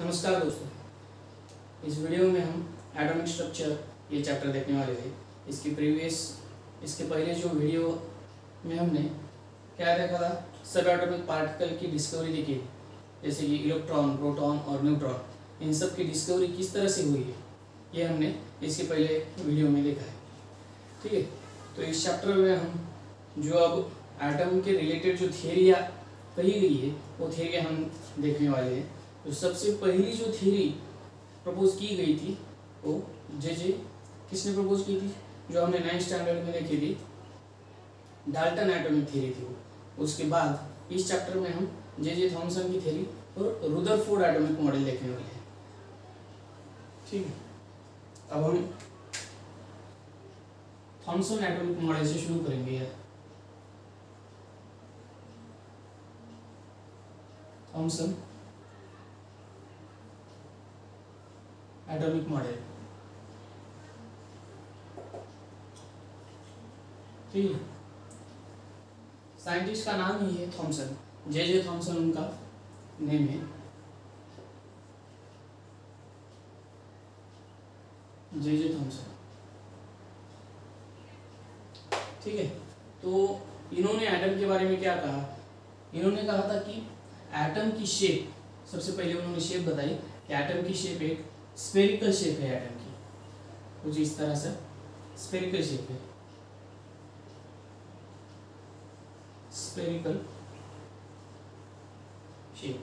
नमस्कार दोस्तों, इस वीडियो में हम एटॉमिक स्ट्रक्चर ये चैप्टर देखने वाले थे। इसके पहले जो वीडियो में हमने क्या देखा था, सब एटॉमिक पार्टिकल की डिस्कवरी देखी, जैसे कि इलेक्ट्रॉन, प्रोटॉन और न्यूट्रॉन। इन सब की डिस्कवरी किस तरह से हुई है ये हमने इसके पहले वीडियो में देखा है। ठीक है, तो इस चैप्टर में हम जो अब एटम के रिलेटेड जो थियरियाँ कही गई है वो थियरियाँ हम देखने वाले हैं। तो सबसे पहली जो थियरी प्रपोज की गई थी वो किसने प्रपोज की थी, जो हमने 9th स्टैंडर्ड में देखी थी, डाल्टन एटॉमिक थियरी थी वो। उसके बाद इस चैप्टर में हम जे थॉमसन की थियरी और रुदरफोर्ड एटॉमिक मॉडल देखने वाले हैं। ठीक है, अब हम थॉमसन एटॉमिक मॉडल से शुरू करेंगे यार। थॉमसन एटॉमिक मॉडल, ठीक है। साइंटिस्ट का नाम ही है थॉमसन, जे थॉमसन उनका नेम है। जे थॉमसन, ठीक है। तो इन्होंने एटम के बारे में क्या कहा, इन्होंने कहा था कि एटम की शेप, सबसे पहले उन्होंने शेप बताई कि एटम की शेप एक स्फेरिकल शेप है। एटम की कुछ इस तरह से स्फेरिकल शेप है, स्फेरिकल शेप।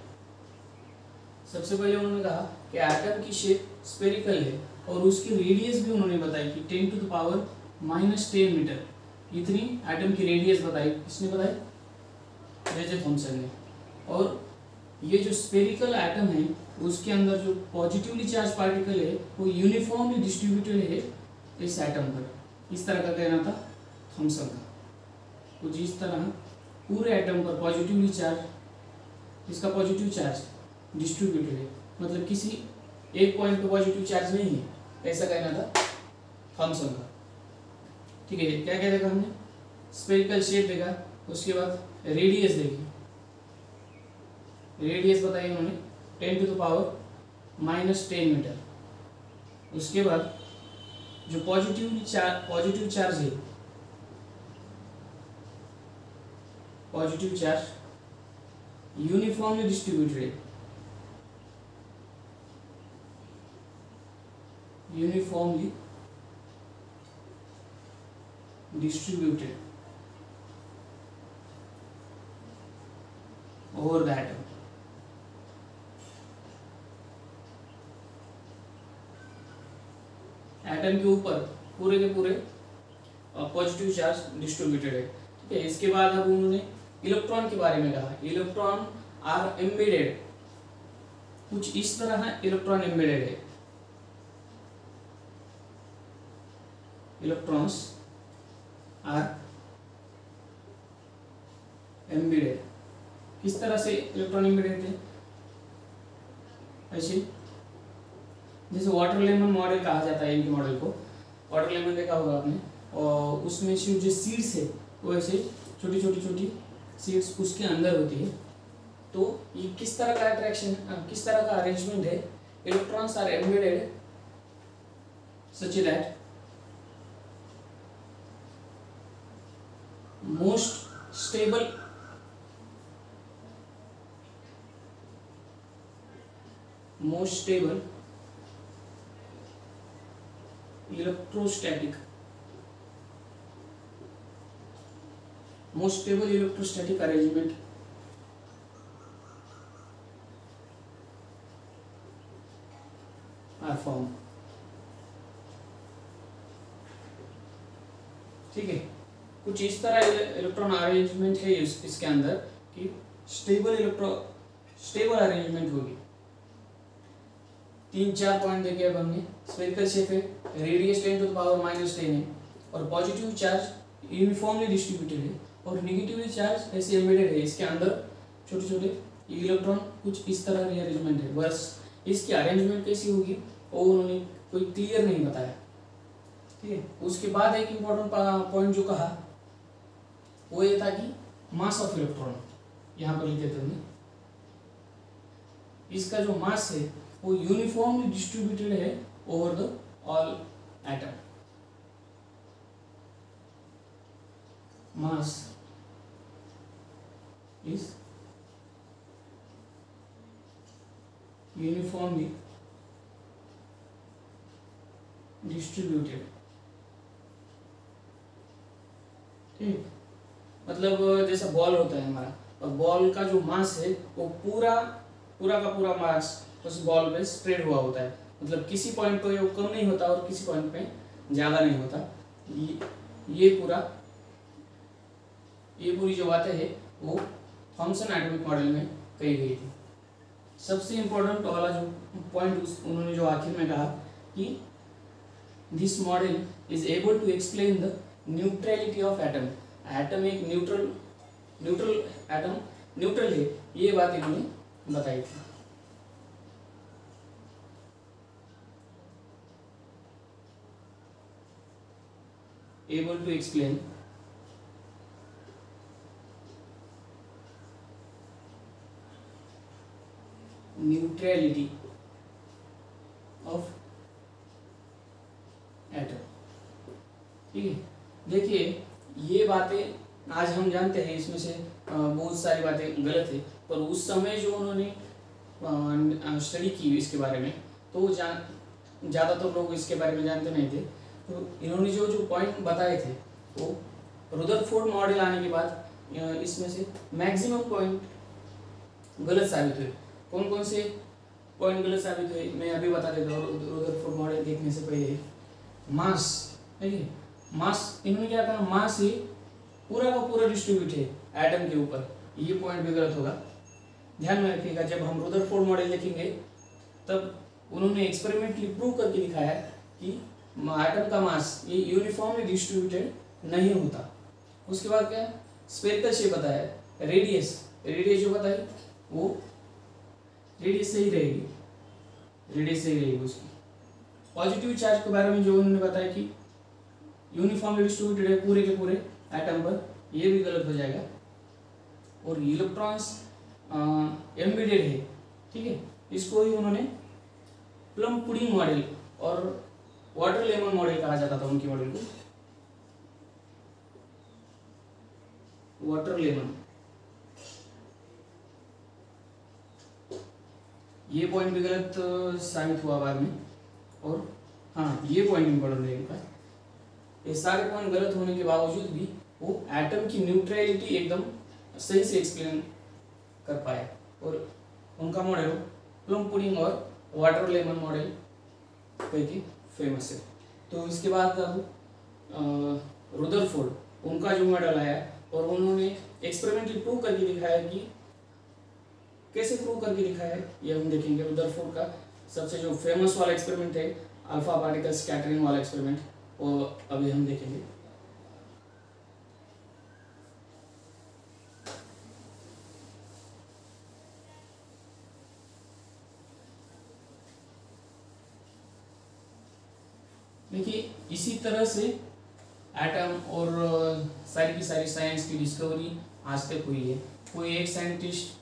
सबसे पहले उन्होंने कहा कि एटम की शेप स्फेरिकल है और उसकी रेडियस भी उन्होंने बताई कि 10⁻⁻10 मीटर, इतनी एटम की रेडियस बताई। किसने बताई? जे थॉमसन ने। और ये जो स्फेरिकल एटम है उसके अंदर जो पॉजिटिवली चार्ज पार्टिकल है वो यूनिफॉर्मली डिस्ट्रीब्यूटेड है इस एटम पर, इस तरह का कहना था थॉमसन का। कुछ इस तरह पूरे एटम पर पॉजिटिवली चार्ज, इसका पॉजिटिव चार्ज डिस्ट्रीब्यूटेड है, मतलब किसी एक पॉइंट पे पॉजिटिव चार्ज नहीं है, ऐसा कहना था थॉमसन का। ठीक है, क्या क्या देखा हमने? स्फेरिकल शेप देखा, उसके बाद रेडियस देखी, रेडियस बताई उन्होंने 10⁻⁻10 मीटर। उसके बाद जो पॉजिटिव चार्ज है, पॉजिटिव चार्ज यूनिफॉर्मली डिस्ट्रीब्यूटेड है, uniformly distributed over the atom. Atom के ऊपर पूरे के पूरे पॉजिटिव चार्ज डिस्ट्रीब्यूटेड है। ठीक है, इसके बाद अब उन्होंने इलेक्ट्रॉन के बारे में कहा। इलेक्ट्रॉन आर एम्बेडेड, कुछ इस तरह है, इलेक्ट्रॉन एम्बेडेड है। इलेक्ट्रॉन्स आर एम्बेडेड, किस तरह से इलेक्ट्रॉन एम्बेडेड थे? ऐसे जैसे वाटर लेमन मॉडल कहा जाता है इनके मॉडल को। वाटर लेमन देखा होगा आपने, और उसमें जो सीड्स है वो ऐसे छोटी छोटी सीड्स उसके अंदर होती है। तो ये किस तरह का अट्रैक्शन, किस तरह का अरेंजमेंट है? Electrons are embedded such that most stable electrostatic arrangement are formed। ठीक है, कुछ इस तरह इलेक्ट्रॉन अरेंजमेंट है इसके अंदर कि स्टेबल अरेंजमेंट होगी। 3-4 पॉइंट देखे अब हमने। स्फेरिकल शेप है, रेडियस 10⁻⁻10 है, और पॉजिटिव चार्ज यूनिफॉर्मली डिस्ट्रीब्यूटेड है, और नेगेटिवली चार्ज ऐसे एम्बेडेड है। इसके अंदर छोटे छोटे इलेक्ट्रॉन कुछ इस तरह की अरेंजमेंट है। बस इसकी अरेंजमेंट कैसी होगी वो उन्होंने कोई क्लियर नहीं बताया। ठीक है, उसके बाद एक इम्पोर्टेंट पॉइंट जो कहा वो ये था कि मास ऑफ इलेक्ट्रॉन, यहाँ पर लिख देते हैं। इसका जो मास है वो यूनिफॉर्मली डिस्ट्रीब्यूटेड है over the all atom. Mass is uniformly distributed. ठीक, मतलब जैसा बॉल होता है हमारा, और बॉल का जो मास है वो पूरा का पूरा मास उस बॉल पे स्प्रेड हुआ होता है। मतलब किसी पॉइंट पे वो कम नहीं होता और किसी पॉइंट पे ज़्यादा नहीं होता। ये पूरी जो बातें है वो थॉमसन एटॉमिक मॉडल में कही गई थी। सबसे इम्पोर्टेंट वाला जो पॉइंट उन्होंने जो आखिर में कहा कि this model is able to explain the neutrality of atom. Atom एक न्यूट्रल है, ये बात इन्होंने बताई थी। Able to explain neutrality of atom. ठीक है, देखिए ये बातें आज हम जानते हैं, इसमें से बहुत सारी बातें गलत है, पर उस समय जो उन्होंने स्टडी की इसके बारे में, तो ज़्यादातर लोग इसके बारे में जानते नहीं थे। तो इन्होंने जो पॉइंट बताए थे वो रुदरफोर्ड मॉडल आने के बाद इसमें से मैक्सिमम पॉइंट गलत साबित हुए। कौन कौन से पॉइंट गलत साबित हुए मैं अभी बता देता हूँ। रुदरफोर्ड मॉडल देखने से पहले मास, देखिए मास इन्होंने क्या कहा, मास ही पूरा का पूरा डिस्ट्रीब्यूट है एटम के ऊपर। ये पॉइंट भी गलत होगा, ध्यान में रखिएगा। जब हम रुदरफोर्ड मॉडल देखेंगे तब उन्होंने एक्सपेरिमेंटली प्रूव करके दिखाया कि एटम का मास ये यूनिफॉर्मली डिस्ट्रीब्यूटेड नहीं होता। उसके बाद क्या स्फेरिकल शेप बताया, रेडियस जो बताई वो रेडियस सही रहेगी, उसकी। पॉजिटिव चार्ज के बारे में जो उन्होंने बताया कि यूनिफॉर्मली डिस्ट्रीब्यूटेड है पूरे के पूरे एटम पर, ये भी गलत हो जाएगा। और इलेक्ट्रॉन्स एम्बेडेड है, ठीक है, इसको ही उन्होंने प्लम पुडिंग मॉडल और वाटर लेमन मॉडल कहा जाता था उनकी मॉडल को, वाटर लेमन। ये पॉइंट भी गलत साबित हुआ बाद में। और हाँ, ये पॉइंट इम्पोर्टेंट है इनका। ये सारे पॉइंट गलत होने के बावजूद भी वो एटम की न्यूट्रलिटी एकदम सही से एक्सप्लेन कर पाए, और उनका मॉडल प्लम पुडिंग और वाटर लेमन मॉडल कहके फेमस है। तो इसके बाद अब रुदरफोर्ड उनका जो मॉडल आया, और उन्होंने एक्सपेरिमेंटली प्रूव करके दिखाया कि कैसे प्रूव करके दिखाया है ये हम देखेंगे। रुदरफोर्ड का सबसे जो फेमस वाला एक्सपेरिमेंट है अल्फा पार्टिकल स्कैटरिंग वाला एक्सपेरिमेंट, वो अभी हम देखेंगे। देखिए इसी तरह से एटम और सारी की सारी साइंस की डिस्कवरी आज तक हुई है। कोई एक साइंटिस्ट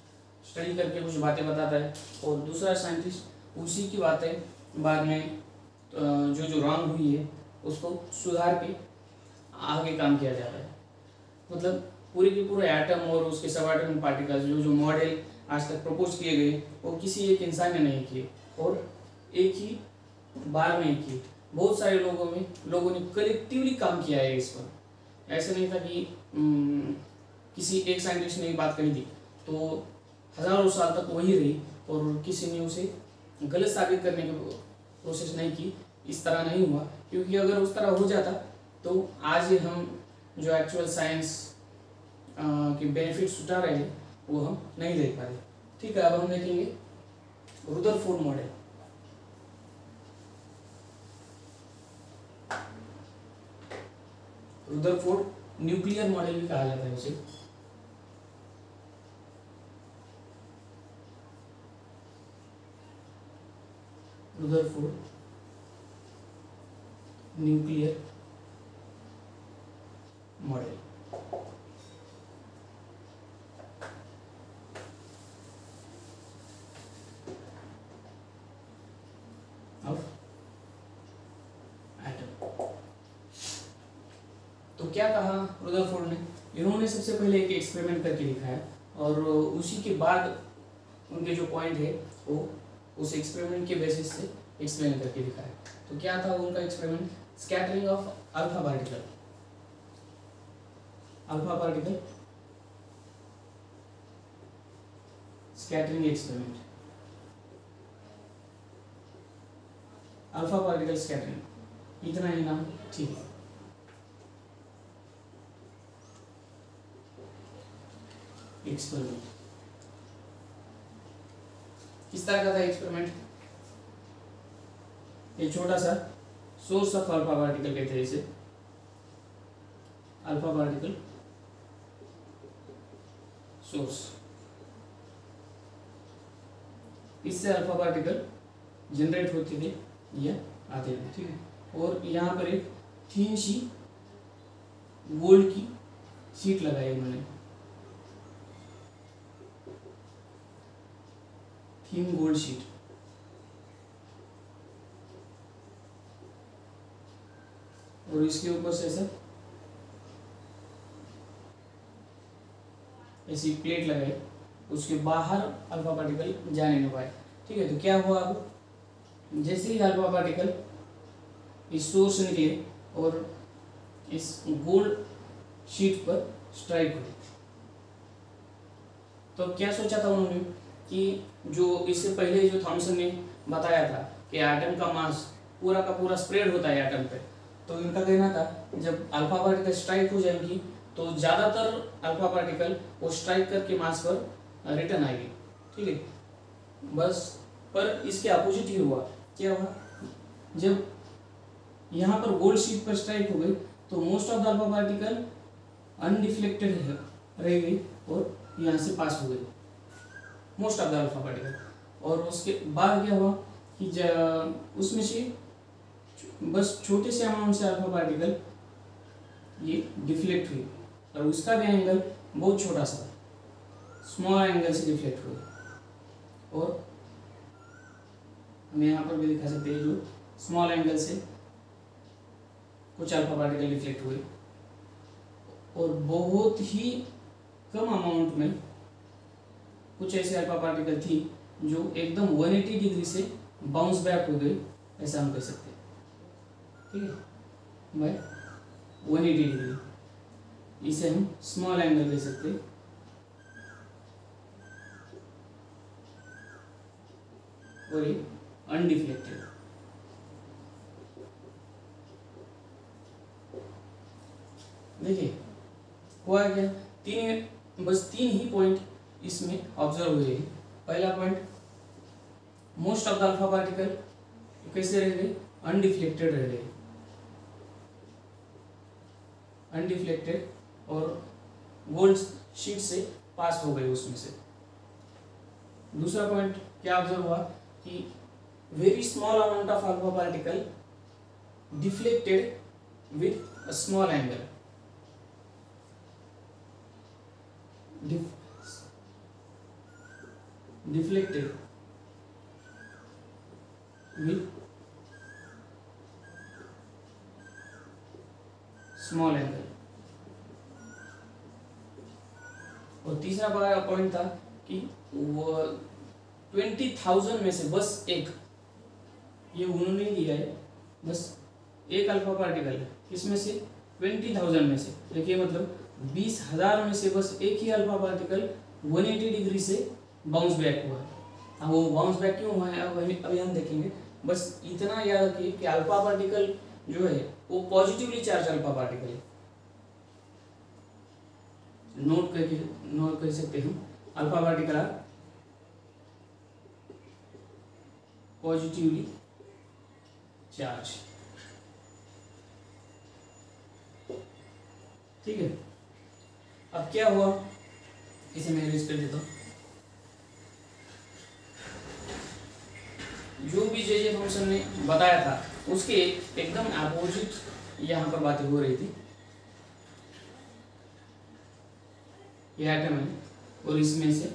स्टडी करके कुछ बातें बताता है और दूसरा साइंटिस्ट उसी की बातें बाद में जो रॉन्ग हुई है उसको सुधार के आगे काम किया जाता है। मतलब पूरे के पूरे एटम और उसके सब एटॉमिक पार्टिकल्स जो मॉडल आज तक प्रपोज किए गए वो किसी एक इंसान ने नहीं किए, और एक ही बार में किए। बहुत सारे लोगों ने कलेक्टिवली काम किया है इस पर। ऐसे नहीं था कि किसी एक साइंटिस्ट ने एक बात कही थी तो हजारों साल तक वही रही और किसी ने उसे गलत साबित करने की कोशिश नहीं की। इस तरह नहीं हुआ, क्योंकि अगर उस तरह हो जाता तो आज हम जो एक्चुअल साइंस के बेनिफिट्स उठा रहे हैं वो हम नहीं देख पाते। ठीक है, अब हम देखेंगे Rutherford model. Rutherford nuclear model भी कहा जाता है उसे। Rutherford nuclear model. तो क्या कहा रुदरफोर्ड ने, इन्होंने सबसे पहले एक एक्सपेरिमेंट करके दिखाया और उसी के बाद उनके जो पॉइंट है वो उस एक्सपेरिमेंट के बेसिस से एक्सप्लेन करके दिखाया। तो क्या था उनका experiment, scattering of alpha particle, scattering experiment, alpha particle scattering, इतना ही नाम ठीक है। एक्सपेरिमेंट किस तरह का था एक्सपेरिमेंट, ये छोटा सा सोर्स ऑफ अल्फा पार्टिकल कहते हैं इसे, अल्फा पार्टिकल सोर्स, इससे अल्फा पार्टिकल जनरेट होते थे या आते थे, ठीक है। और यहाँ पर एक थीन सी गोल्ड की शीट लगाई उन्होंने, थीन गोल्ड शीट, और इसके ऊपर से ऐसी प्लेट लगाई, उसके बाहर अल्फा पार्टिकल जाने नहीं पाए, ठीक है। तो क्या हुआ, अब जैसे ही अल्फा पार्टिकल इस सोर्स से निकले और इस गोल्ड शीट पर स्ट्राइक हुए, तो क्या सोचा था उन्होंने कि जो इससे पहले जो थॉमसन ने बताया था कि एटम का मास पूरा का पूरा स्प्रेड होता है एटम पे, तो इनका कहना था जब अल्फा पार्टिकल स्ट्राइक हो जाएंगी तो ज़्यादातर अल्फा पार्टिकल वो स्ट्राइक करके मास पर रिटर्न आएगी, ठीक है। बस पर इसके अपोजिट ही हुआ, क्या हुआ, जब यहाँ पर गोल्ड शीट पर स्ट्राइक हो गई तो most of the alpha particle undeflected रह गई और यहाँ से पास हो गई most of the alpha particle. और उसके बाद क्या हुआ कि उसमें से बस छोटे से अमाउंट से अल्फा पार्टिकल ये डिफ्लेक्ट हुई और उसका भी एंगल बहुत छोटा सा स्मॉल एंगल से डिफ्लेक्ट हुई। और हम यहाँ पर भी दिखा सकते हैं जो स्मॉल एंगल से कुछ अल्फा पार्टिकल डिफ्लेक्ट हुए और बहुत ही कम अमाउंट में कुछ ऐसे अल्फा पार्टिकल थी जो एकदम 180 डिग्री से बाउंस बैक हो गई, ऐसा हम कह सकते हैं, ठीक है भाई, 180 डिग्री, इसे हम स्मॉल एंगल कह सकते हैं। और ये अनडिफ्लेक्टेड, देखिए हुआ क्या, बस तीन ही पॉइंट इसमें ऑब्जर्व हुए। पहला point, most of the alpha particle कैसे रह गए, अनडिफ्लेक्टेड रह गए, अनडिफ्लेक्टेड और गोल्ड शीट से पास हो गए उसमें से। दूसरा पॉइंट क्या ऑब्जर्व हुआ कि very small amount of alpha particle deflected with a small angle, deflected with small angle। और तीसरा पॉइंट था कि वो 20,000 में से बस एक, ये उन्होंने लिया है, बस एक अल्फा पार्टिकल है, इसमें से 20,000 में से, देखिए मतलब 20,000 में से बस एक ही अल्फा पार्टिकल 180 डिग्री से बाउंस बैक हुआ है। अब वो बाउंस बैक क्यों हुआ है अभी हम देखेंगे। बस इतना याद रखिए कि अल्फा पार्टिकल जो है वो पॉजिटिवली चार्ज अल्फा पार्टिकल है, नोट कर सकते हैं, alpha particle are positively charge, ठीक है। अब क्या हुआ, इसे मैं यूज कर देता हूँ। जो भी जे थॉमसन ने बताया था उसके एकदम अपोजिट यहाँ पर बातें हो रही थी। ये एटम है और इसमें से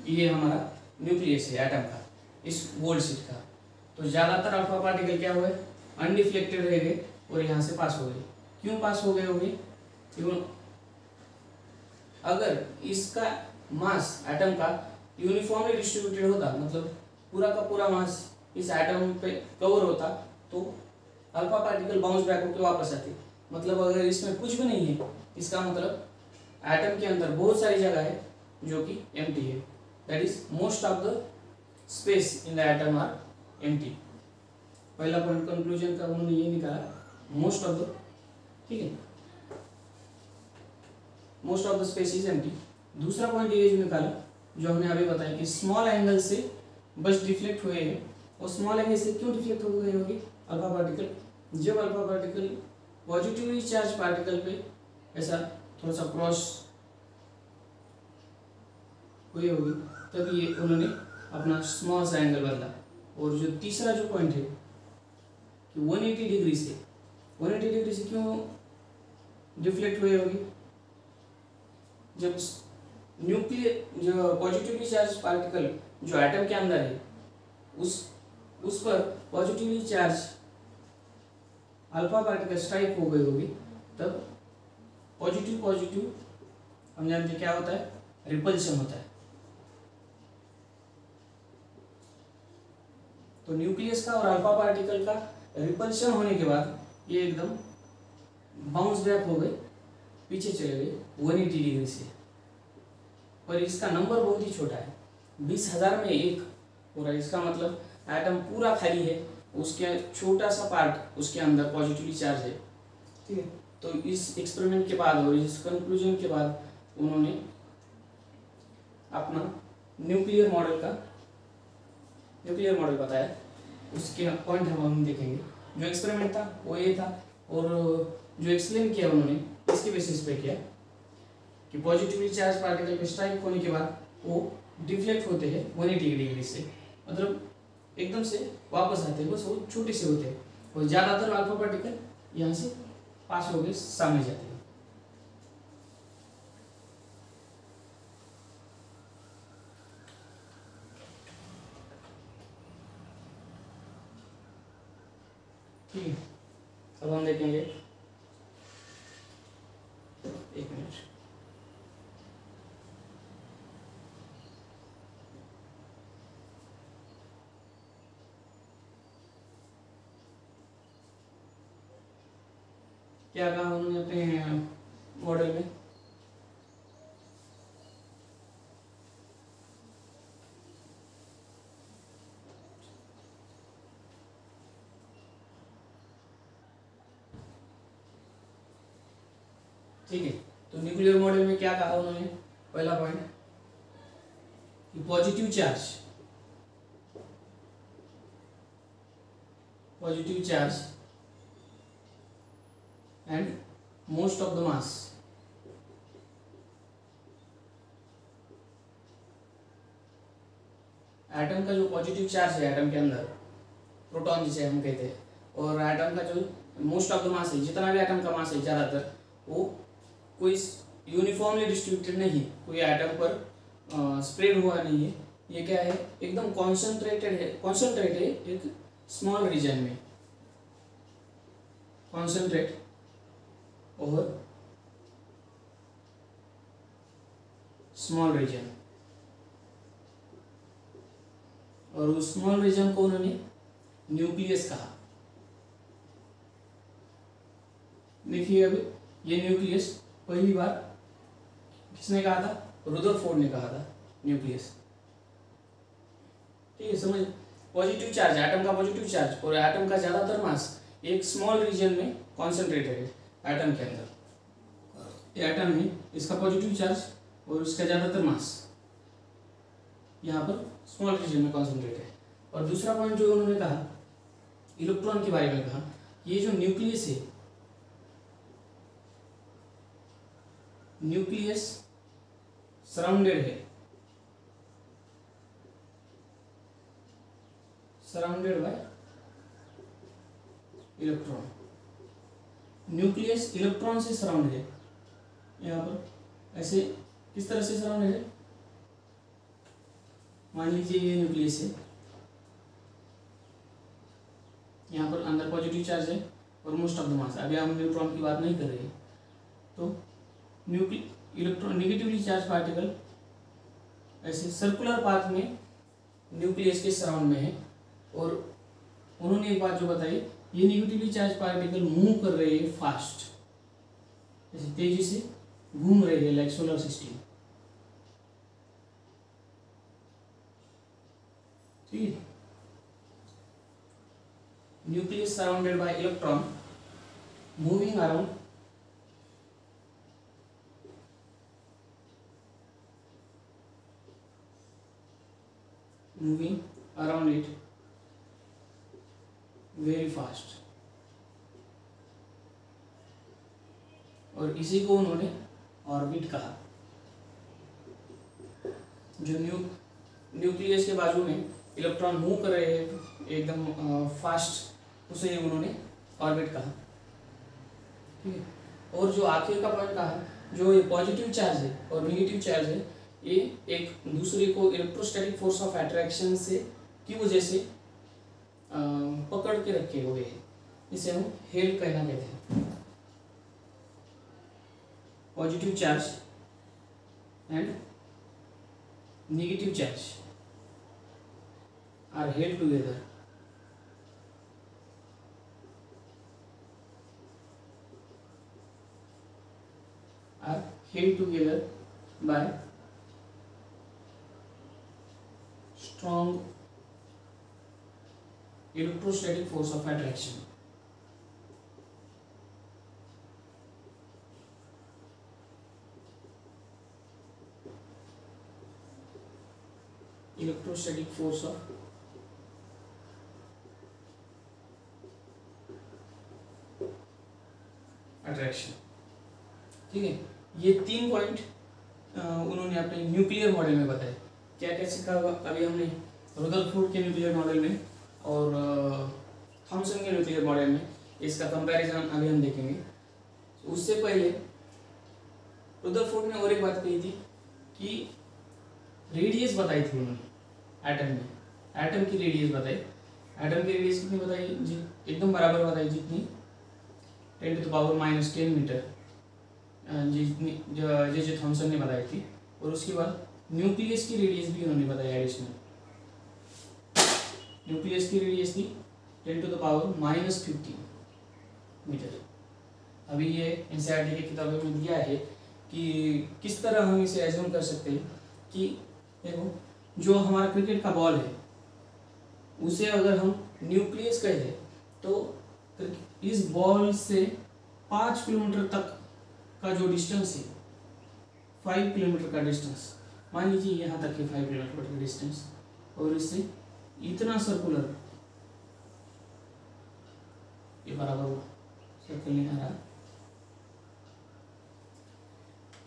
ये हमारा न्यूक्लियस है एटम का, इस गोल्ड शीट का। तो ज़्यादातर अल्फा पार्टिकल क्या हुए, अनडिफ्लेक्टेड रह गए और यहाँ से पास हो गए। क्यों पास हो गए होंगे, अगर इसका मास एटम का यूनिफॉर्मली डिस्ट्रीब्यूटेड होता, मतलब पूरा का पूरा मास इस एटम पे कवर होता, तो अल्फा पार्टिकल बाउंस बैक होकर वापस आती। मतलब अगर इसमें कुछ भी नहीं है, इसका मतलब एटम के अंदर बहुत सारी जगह है जो कि एम्प्टी है। That is most of the space in the atom are empty. पहला पॉइंट कंक्लूजन का उन्होंने ये निकाला, मोस्ट ऑफ द, ठीक है, most of the space is empty. दूसरा पॉइंट ये जो निकाला, जो हमने अभी बताया कि स्मॉल एंगल से बस डिफ्लेक्ट हुए हैं, और स्मॉल एंगल से क्यों डिफ्लेक्ट हो गए होगी अल्फा पार्टिकल? जब alpha particle positively charge particle पे ऐसा थोड़ा सा क्रॉस हुई होगी, तब ये उन्होंने अपना स्मॉल सा एंगल बदला। और जो तीसरा जो पॉइंट है कि 180 डिग्री से क्यों डिफ्लेक्ट हुई होगी? जब न्यूक्लियर जो पॉजिटिवली चार्ज पार्टिकल जो एटम के अंदर है, उस पर positively charge alpha particle strike हो गई होगी, तब पॉजिटिव हम जानते क्या होता है, रिपल्शन होता है। तो न्यूक्लियस का और अल्फा पार्टिकल का रिपल्शन होने के बाद ये एकदम बाउंस बैक हो गए, पीछे चले गए 180 डिग्री से। पर इसका नंबर बहुत ही छोटा है, 20,000 में 1 हो रहा है। इसका मतलब एटम पूरा खाली है, उसके छोटा सा पार्ट उसके अंदर पॉजिटिवली चार्ज है, ठीक है। तो इस एक्सपेरिमेंट के बाद और इस कंक्लूजन के बाद उन्होंने अपना न्यूक्लियर मॉडल बताया। उसके पॉइंट हम देखेंगे। जो एक्सपेरिमेंट था वो ये था, और जो एक्सप्लेन किया उन्होंने इसके बेसिस पे किया कि पॉजिटिवली चार्ज पार्टिकल के स्ट्राइक होने के बाद वो डिफ्लेक्ट होते हैं 180 डिग्री से, मतलब एकदम से वापस आते हैं, बस वो छोटे से होते हैं, और ज़्यादातर अल्फा पार्टिकल यहाँ से पास होकर सामने जाते हैं। ठीक है, अब हम देखेंगे, एक मिनट, क्या कहा उन्होंने अपने मॉडल में? ठीक है, तो न्यूक्लियर मॉडल में क्या कहा उन्होंने? पहला पॉइंट कि positive charge and most of the mass atom का जो पॉजिटिव चार्ज है एटम के अंदर, प्रोटॉन जिसे हम कहते हैं, और एटम का जो मोस्ट ऑफ द मास है, जितना भी एटम का मास है ज़्यादातर, वो कोई यूनिफॉर्मली डिस्ट्रीब्यूटेड नहीं, कोई एटम पर स्प्रेड हुआ नहीं है। ये क्या है, एकदम कॉन्सेंट्रेट है एक स्मॉल रीजन में, कॉन्सेंट्रेट और स्मॉल रीजन, और उस स्मॉल रीजन को उन्होंने न्यूक्लियस कहा। देखिए अब ये न्यूक्लियस पहली बार किसने कहा था? रुदरफोर्ड ने कहा था न्यूक्लियस। ठीक है, समझ, पॉजिटिव चार्ज, एटम का पॉजिटिव चार्ज और एटम का ज़्यादातर मास एक स्मॉल रीजन में कॉन्सेंट्रेटेड है एटम के अंदर। एटम है, इसका पॉजिटिव चार्ज और इसका ज़्यादातर मास यहाँ पर स्मॉल रीजन में कॉन्सेंट्रेट है। और दूसरा पॉइंट जो उन्होंने कहा, इलेक्ट्रॉन के बारे में कहा, ये जो न्यूक्लियस है, nucleus surrounded by electron. Nucleus electron से सराउंडेड है, यहाँ पर ऐसे किस तरह से सराउंडेड है? मान लीजिए ये न्यूक्लियस है, यहाँ पर अंदर पॉजिटिव चार्ज है और मोस्ट ऑफ द मास, अभी हम न्यूट्रॉन की बात नहीं कर रहे हैं, तो इलेक्ट्रॉन नेगेटिवली चार्ज पार्टिकल ऐसे सर्कुलर पाथ में न्यूक्लियस के सराउंड में है। और उन्होंने एक बात जो बताई, ये नेगेटिवली चार्ज पार्टिकल मूव कर रहे हैं फास्ट, जैसे तेजी से घूम रहे हैं लाइक सोलर सिस्टम। ठीक है, nucleus surrounded by electron moving around it very fast। और इसी को उन्होंने ऑर्बिट कहा। जो न्यूक्लियस के बाजू में इलेक्ट्रॉन मूव कर रहे हैं एकदम फास्ट, उसे उन्होंने ऑर्बिट कहा। ठीक है, और जो आखिर का पॉइंट कहा, जो ये पॉजिटिव चार्ज है और नेगेटिव चार्ज है, ये एक दूसरे को इलेक्ट्रोस्टैटिक फोर्स ऑफ अट्रैक्शन से की वजह से पकड़ के रखे हुए हैं। इसे हम हेल कहना कहते हैं। Positive charge and negative charge are held together by strong electrostatic force of attraction। Electrostatic force of attraction. ठीक है, ये 3 पॉइंट उन्होंने अपने न्यूक्लियर मॉडल में बताए। क्या क्या सीखा अभी हमने रुदरफोर्ड के न्यूक्लियर मॉडल में और थॉमसन के न्यूक्लियर मॉडल में, इसका कंपैरिजन अभी हम देखेंगे। उससे पहले रुदरफोर्ड ने और एक बात कही थी कि रेडियस बताई थी उन्होंने एटम में, एटम की रेडियस बताई। एटम की रेडियस कितनी बताई जी? एकदम बराबर बताई, जितनी 10⁻⁻10 मीटर, जितनी जो थॉमसन ने बताई थी। और उसके बाद न्यूक्लियस की रेडियस भी उन्होंने बताया एडिशनल। न्यूक्लियस की रेडियस थी 10⁻⁻15 मीटर। अभी ये एनसीईआरटी की किताबों में दिया है कि किस तरह हम इसे एज्यूम कर सकते हैं कि देखो, जो हमारा क्रिकेट का बॉल है उसे अगर हम न्यूक्लियस कह दें तो इस बॉल से 5 किलोमीटर तक का जो डिस्टेंस है, 5 किलोमीटर का डिस्टेंस, मान लीजिए यहाँ तक है 5 किलोमीटर का डिस्टेंस, और इससे इतना सर्कुलर, ये बराबर हुआ, सर्कल नहीं आ रहा,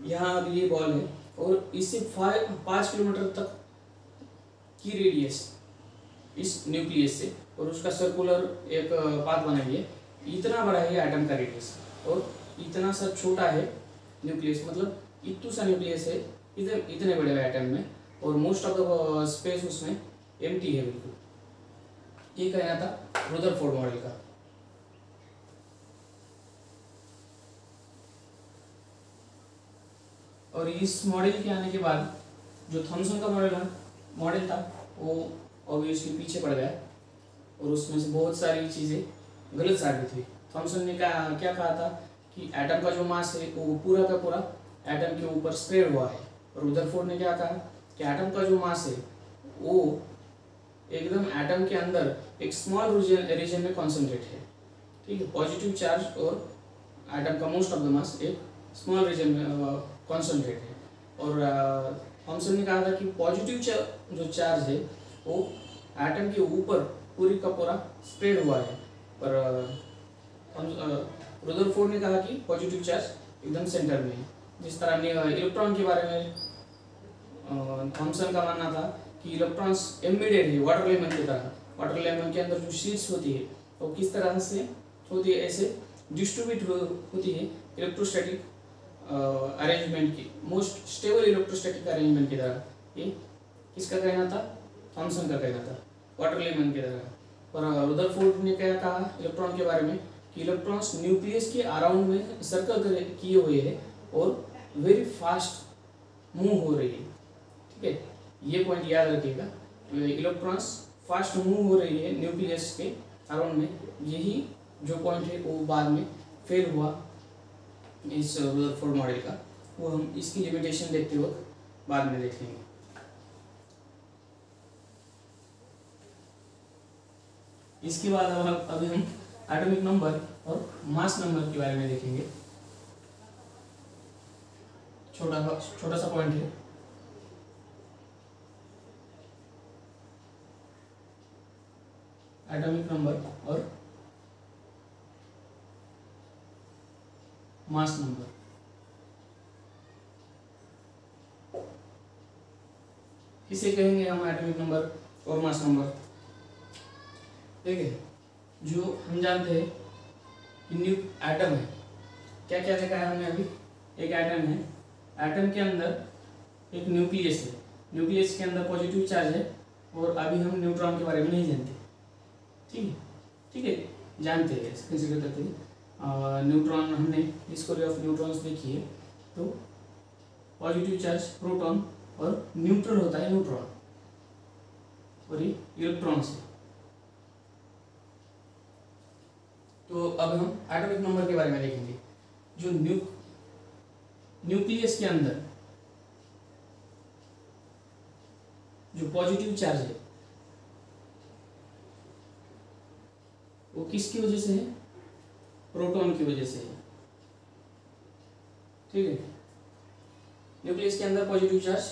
यहाँ अब ये बॉल है और इससे 5 किलोमीटर तक की रेडियस इस न्यूक्लियस से, और उसका सर्कुलर एक पाथ बनाइए, इतना बड़ा है एटम का रेडियस और इतना सा छोटा है न्यूक्लियस, मतलब इतू सा न्यूक्लियस है इतने बड़े एटम में, और मोस्ट ऑफ द स्पेस उसमें एम्प्टी है बिल्कुल। ये कहना था रुदरफोर्ड मॉडल का। और इस मॉडल के आने के बाद जो थॉमसन का मॉडल था वो ऑब्वियसली पीछे पड़ गया, और उसमें से बहुत सारी चीज़ें गलत साबित हुई। थॉमसन ने क्या कहा था कि एटम का जो मास है वो पूरा का पूरा एटम के ऊपर स्प्रेड हुआ है, और रुदरफोर्ड ने क्या कहा कि एटम का जो मास है वो एकदम एटम के अंदर एक स्मॉल रीजन में कॉन्सेंट्रेट है। ठीक है, पॉजिटिव चार्ज और एटम का मोस्ट ऑफ द मास एक स्मॉल रीजन में कॉन्सेंट्रेट है। और थॉमसन ने कहा था कि पॉजिटिव जो चार्ज है वो एटम के ऊपर पूरी का पूरा स्प्रेड हुआ है, पर रुदरफोर्ड ने कहा कि पॉजिटिव चार्ज एकदम सेंटर में है। जिस तरह इलेक्ट्रॉन के बारे में थॉमसन का मानना था कि इलेक्ट्रॉन्स एम्बेडेड है वाटर लेमन की तरह, वाटर लेमन के अंदर जो शीट्स होती है वो किस तरह से होती है, ऐसे डिस्ट्रीब्यूट होती है इलेक्ट्रोस्टैटिक अरेंजमेंट की, मोस्ट स्टेबल इलेक्ट्रोस्टैटिक अरेंजमेंट की तरह। ये किसका कहना था? थॉमसन का कहना था, वाटर लेमन की तरह। पर रुदरफोर्ड ने क्या कहा इलेक्ट्रॉन के बारे में कि इलेक्ट्रॉन्स न्यूक्लियस के अराउंड में सर्कल किए हुए है और वेरी फास्ट मूव हो रही है। ठीक है, ये पॉइंट याद रखिएगा, इलेक्ट्रॉन्स फास्ट मूव हो रही है न्यूक्लियस के अराउंड में। यही जो पॉइंट है वो बाद में फेल हुआ इस रदरफोर्ड मॉडल का, वो हम इसकी लिमिटेशन देखते वक्त बाद में देख लेंगे। इसके बाद अभी हम एटॉमिक नंबर और मास नंबर के बारे में देखेंगे। छोटा सा पॉइंट है, एटॉमिक नंबर और मास नंबर। किसे कहेंगे हम एटॉमिक नंबर और मास नंबर? देखिए, जो हम जानते हैं कि एटम है, क्या क्या देखा है हमने अभी? एक एटम है, एटम के अंदर एक न्यूक्लियस है, न्यूक्लियस के अंदर पॉजिटिव चार्ज है, और अभी हम न्यूट्रॉन के बारे में नहीं जानते। ठीक है, ठीक है, जानते हैं, कंसिडर करते हैं। न्यूट्रॉन, हमने डिस्कवरी ऑफ न्यूट्रॉन्स देखी है, तो पॉजिटिव चार्ज प्रोटॉन और न्यूट्रल होता है न्यूट्रॉन, और ये इलेक्ट्रॉन्स है। तो अब हम एटॉमिक नंबर के बारे में देखेंगे। जो न्यूक्लियस के अंदर जो पॉजिटिव चार्ज है वो किसकी वजह से है? प्रोटॉन की वजह से है। ठीक है, न्यूक्लियस के अंदर पॉजिटिव चार्ज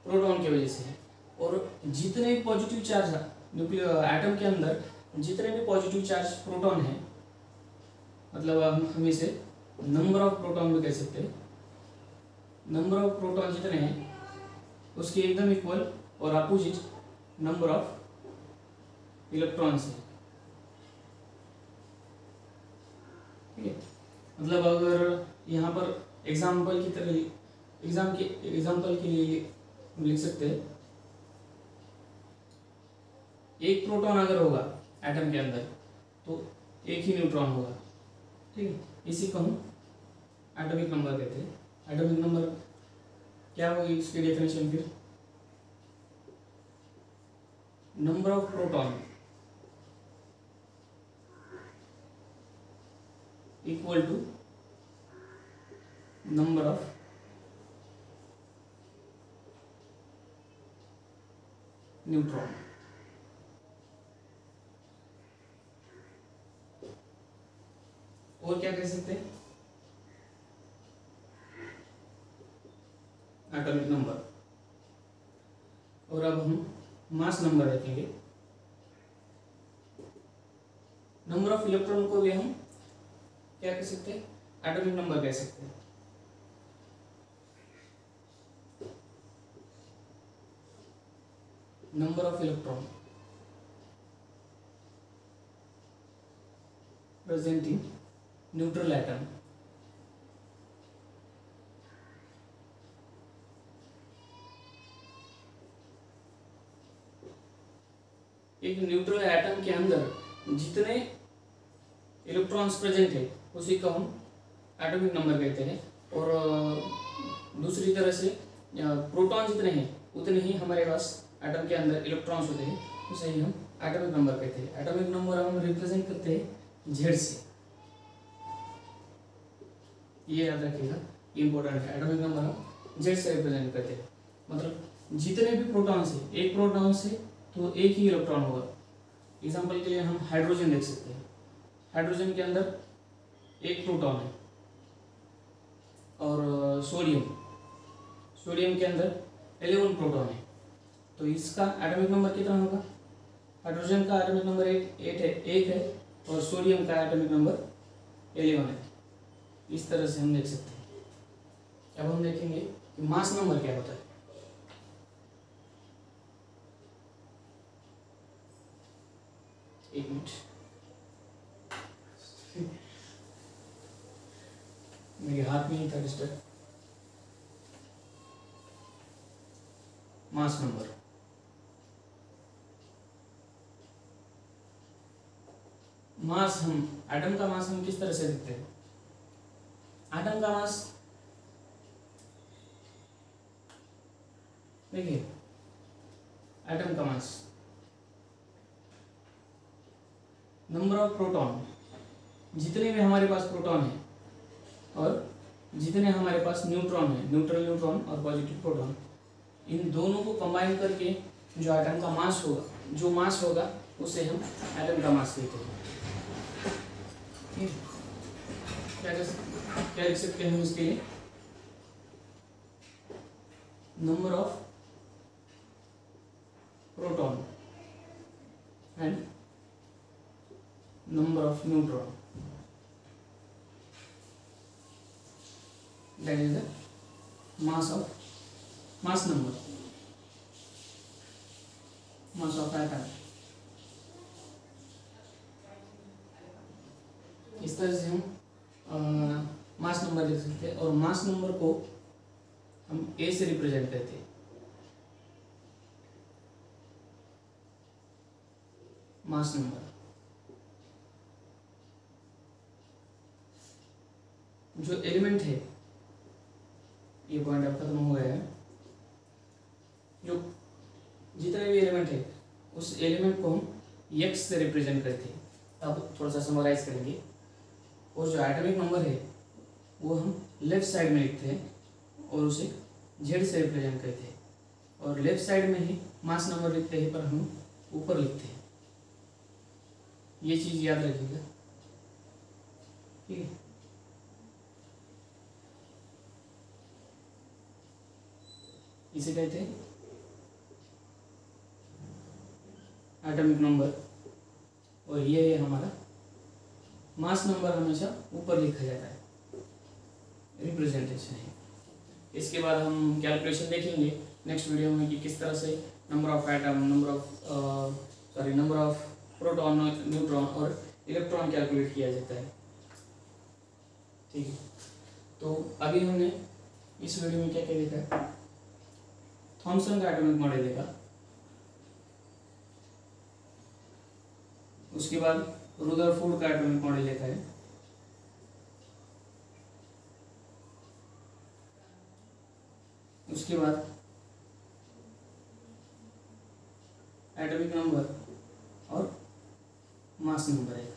प्रोटॉन की वजह से है, और जितने भी पॉजिटिव चार्ज एटम के अंदर जितने भी पॉजिटिव चार्ज प्रोटॉन है, मतलब हम इसे नंबर ऑफ प्रोटॉन भी कह सकते हैं, नंबर ऑफ प्रोटॉन जितने हैं उसके एकदम इक्वल और अपोजिट नंबर ऑफ इलेक्ट्रॉन्स है। ठीक है, मतलब अगर यहाँ पर एग्जाम्पल के लिए लिख सकते हैं, एक प्रोटॉन अगर होगा एटम के अंदर तो एक ही न्यूट्रॉन होगा। ठीक है, इसी को हम एटॉमिक नंबर कहते हैं। एटॉमिक नंबर क्या होगी इसकी डेफिनेशन? फिर number of proton equal to number of neutron. और क्या कह सकते हैं? Atomic number. और अब हम मास नंबर देखेंगे। नंबर ऑफ इलेक्ट्रॉन को भी हम क्या कह सकते हैं? एटॉमिक नंबर कह सकते हैं। Number of electron present in neutral atom। एक न्यूट्रल एटम के अंदर जितने इलेक्ट्रॉन्स प्रेजेंट है उसी को हम एटॉमिक नंबर कहते हैं, और दूसरी तरह से प्रोटॉन जितने हैं उतने ही हमारे पास एटम के अंदर इलेक्ट्रॉन्स होते हैं, उसे ही हम एटॉमिक नंबर कहते हैं। एटॉमिक नंबर हम रिप्रेजेंट करते हैं Z से, ये याद रखिएगा, इंपॉर्टेंट है। एटॉमिक नंबर हम Z से रिप्रेजेंट करते हैं, मतलब जितने भी प्रोटॉन्स है, एक प्रोटॉन से तो एक ही इलेक्ट्रॉन होगा। एग्जांपल के लिए हम हाइड्रोजन देख सकते हैं, हाइड्रोजन के अंदर एक प्रोटॉन है, और सोडियम के अंदर 11 प्रोटॉन है, तो इसका एटॉमिक नंबर कितना होगा? हाइड्रोजन का एटॉमिक नंबर 8 है और सोडियम का एटॉमिक नंबर 11 है। इस तरह से हम देख सकते हैं। अब हम देखेंगे कि मास नंबर क्या होता है। एक मिनट, मेरे हाथ में ही था डिस्टर्ब। मास नंबर मास, हम एटम का मास हम किस तरह से देखते हैं? एटम का मास देखिए, एटम का मास नंबर ऑफ प्रोटॉन, जितने भी हमारे पास प्रोटॉन है और जितने हमारे पास न्यूट्रॉन है, न्यूट्रल न्यूट्रॉन और पॉजिटिव प्रोटॉन, इन दोनों को कंबाइन करके जो एटम का मास होगा, जो मास होगा उसे हम एटम का मास कहते हैं। ठीक है, क्या लिख सकते हैं इसके लिए? Number of proton and number of neutron, that is the mass number, mass of atom। इस तरह से हम मास नंबर लिख सकते हैं, और मास नंबर को हम ए से रिप्रेजेंट करते हैं। मास नंबर जो एलिमेंट है, ये पॉइंट अब खत्म हो गया है। जो जितने भी एलिमेंट है उस एलिमेंट को हम एक्स से रिप्रेजेंट करते हैं। अब थोड़ा सा समराइज करेंगे। और जो एटॉमिक नंबर है वो हम लेफ्ट साइड में लिखते हैं और उसे जेड से रिप्रेजेंट करते हैं, और लेफ्ट साइड में ही मास नंबर लिखते हैं पर हम ऊपर लिखते हैं। ये चीज़ याद रखिएगा, ठीक है। इसे कहते हैं एटॉमिक नंबर, और ये है हमारा मास नंबर, हमेशा ऊपर लिखा जाता है, रिप्रेजेंटेशन है। इसके बाद हम कैलकुलेशन देखेंगे नेक्स्ट वीडियो में कि किस तरह से number of atom, number of proton, neutron और इलेक्ट्रॉन कैलकुलेट किया जाता है, ठीक है। तो अभी हमने इस वीडियो में क्या क्या देखा है? थॉमसन का एटॉमिक मॉडल देखा, उसके बाद रुदरफोर्ड का एटॉमिक मॉडल देखा है, उसके बाद एटॉमिक नंबर और मास नंबर है।